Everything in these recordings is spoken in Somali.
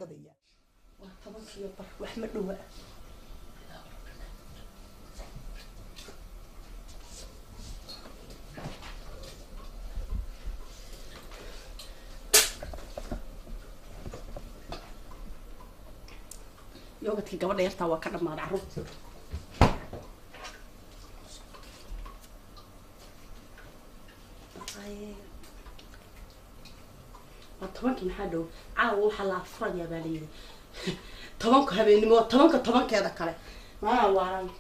qadaya وطبعاً وأحمد دواء يوقتك قبل يرتا وكذا ما نعرف طبعاً محدو عاو حلا فرد يا بالي طبعاً كهبيني مو طبعاً كذا كله ما وارم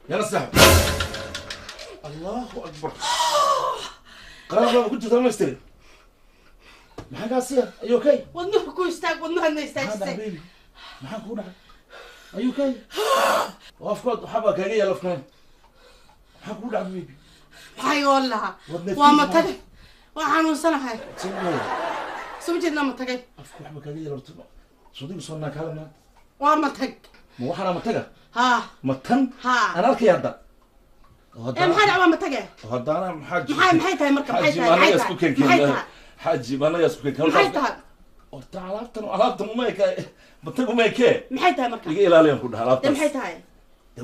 يلا سحب الله اكبر قرابه كنت تمستري ما حد قاسيه اي اوكي ودنه كو يستاق ودنه ما يستاق هذا حبيبي ما حنكون اي اوكي وافكار حبك هي يلا فكان ما حنكون حبيبي هاي والله وما تجي وحنو سنه هاي سمجتنا ما تجي افكار حبك هي يلا صديق صرنا كلامنا وما تجي مو حنا متجه ها متن ها انا الكي هذا ايه محل عوام متجه هذا انا محاج محي تاي مركب محي تاي حاجي ما يسكن كل محي تاي horta alaabtan umayke maxay tahay marka iga ilaaliyan ku dhahay alaabtan maxay tahay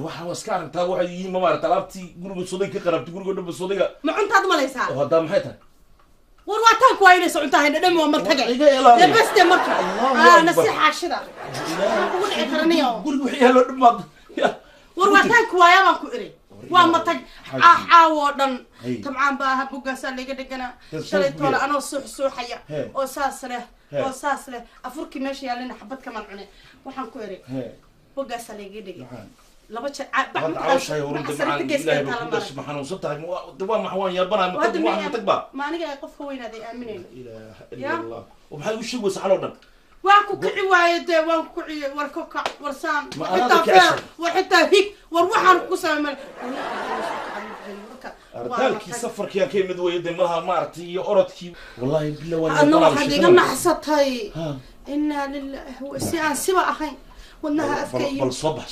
waxa waska aragtaa waxa yihiin ma maarta alaabtii guriga sooday ka qarabtay guriga dhanba soodayga ma cuntaad malaysaa hadda maxay tahay war waa taan ku aynayso cuntahay dhadhami waa martaga iga ilaaliyan beste marka nasiixa shida ugu dhici karaniyo guriga wixii helo dhamaad war waa taan ku waayaan ku iri waa matag caawo dhan tabcaan baa bugaas laga dhigana shalay toona anoo suuxaya oo saas leh afurki meesha yaalina xabad kama cunay waxaan ku iri bugaas laga dhigay laba jeer bacad caawshay urunta macaan ilaahay baa ku dhashay ma xanuunsantahay dawaa maxwaan yaabana ma tag ba ma aniga qof ka weynaaday aaminayna ilaaha illa allah waxay u sheegaysaa xalo dhan waan ku kici waayay waan ku ciyo war ka kac warsaan وحتى هيك وروحان ku sameeyay ardaalkii safarkii ka mid weeyay demaha maartay iyo orodkii wallahi bilaa waan ana waxa diga naxsatay inna lillahi wa si'an siba ahayn wadnaha afkay bal صبح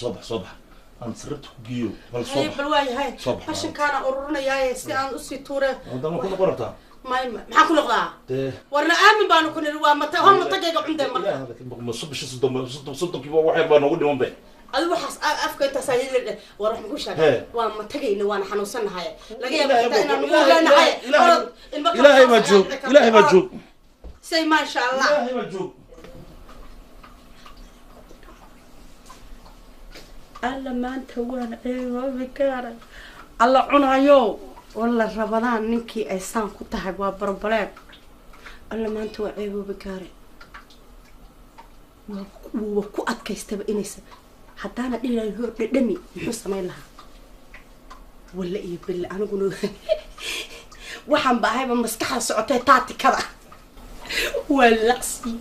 aan sirtu ku giyo bal صبح bal waay hay fashin kana ururinayaa si aan u sii tuure wadama ku qorabtaa maxaa ku noqdaa warna aamin baanu ku niri waa mata hal matagayga cunday marka ma subax صدق kiba waxay baa noogu dhiman bay adu waxaas afka inta saayilada war wax ku sheegay waa matagayna waan xanuunsanahay laga yaabaa inaan ugu leenahay ilaahay ma joog say ma sha Allah ilaahay ma joog alla maanta waan bikaara alla cunayo walla rabadaan ninkii ay saan ku tahay waa barbaleed alla maanta waa bikaara waa ku adkaystaba inaysa haddaana dhinaay hor dhadhami muxuu samayn lahaa walla iyo billa aniguna waxaan baahayba maskaxda socotay taatikada waa laqsi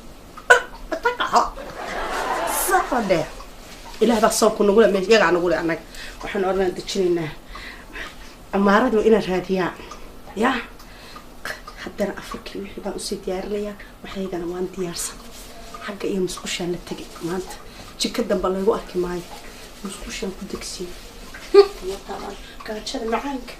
bataqaha saqade ilaah baa soo ku nugula meesha yaga nugula anaga waxaan ornaan dajinaynaa amaaradu ina raadiyaa ya haddana afurkii wixii baan usii diyaarinayaa waxaygana waan diyaarsan xagga iyo musqushaan la tegay maanta jika damba lagu arki maayo musqushaan ku degsiyo gaajada macaanka